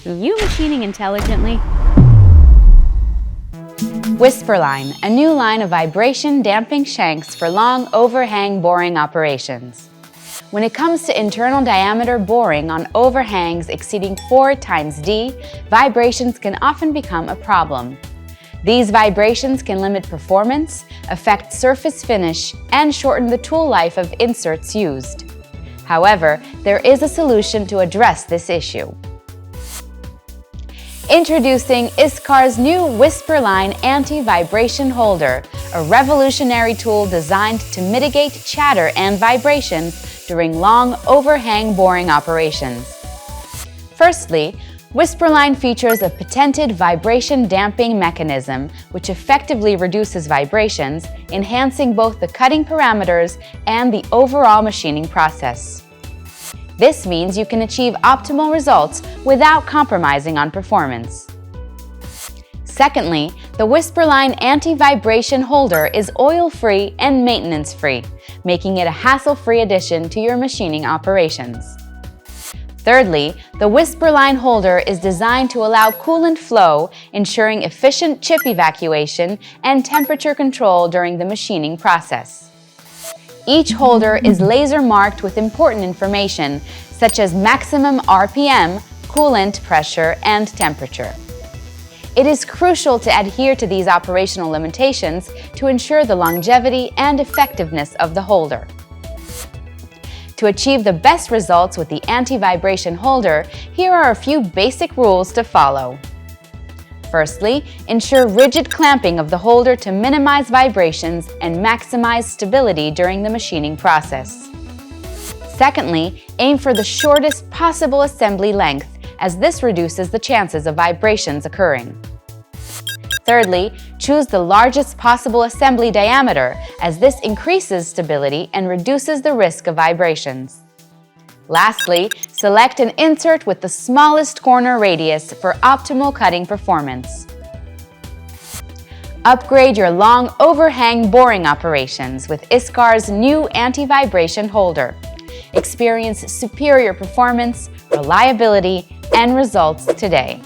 You machining intelligently? WHISPERLINE, a new line of vibration damping shanks for long overhang boring operations. When it comes to internal diameter boring on overhangs exceeding 4 times D, vibrations can often become a problem. These vibrations can limit performance, affect surface finish, and shorten the tool life of inserts used. However, there is a solution to address this issue. Introducing ISCAR's new WHISPERLINE Anti-Vibration Holder, a revolutionary tool designed to mitigate chatter and vibrations during long overhang boring operations. Firstly, WHISPERLINE features a patented vibration damping mechanism which effectively reduces vibrations, enhancing both the cutting parameters and the overall machining process. This means you can achieve optimal results without compromising on performance. Secondly, the WHISPERLINE Anti-Vibration Holder is oil-free and maintenance-free, making it a hassle-free addition to your machining operations. Thirdly, the WHISPERLINE holder is designed to allow coolant flow, ensuring efficient chip evacuation and temperature control during the machining process. Each holder is laser marked with important information, such as maximum RPM, coolant pressure, and temperature. It is crucial to adhere to these operational limitations to ensure the longevity and effectiveness of the holder. To achieve the best results with the anti-vibration holder, here are a few basic rules to follow. Firstly, ensure rigid clamping of the holder to minimize vibrations and maximize stability during the machining process. Secondly, aim for the shortest possible assembly length, as this reduces the chances of vibrations occurring. Thirdly, choose the largest possible assembly diameter, as this increases stability and reduces the risk of vibrations. Lastly, select an insert with the smallest corner radius for optimal cutting performance. Upgrade your long overhang boring operations with ISCAR's new anti-vibration holder. Experience superior performance, reliability, and results today.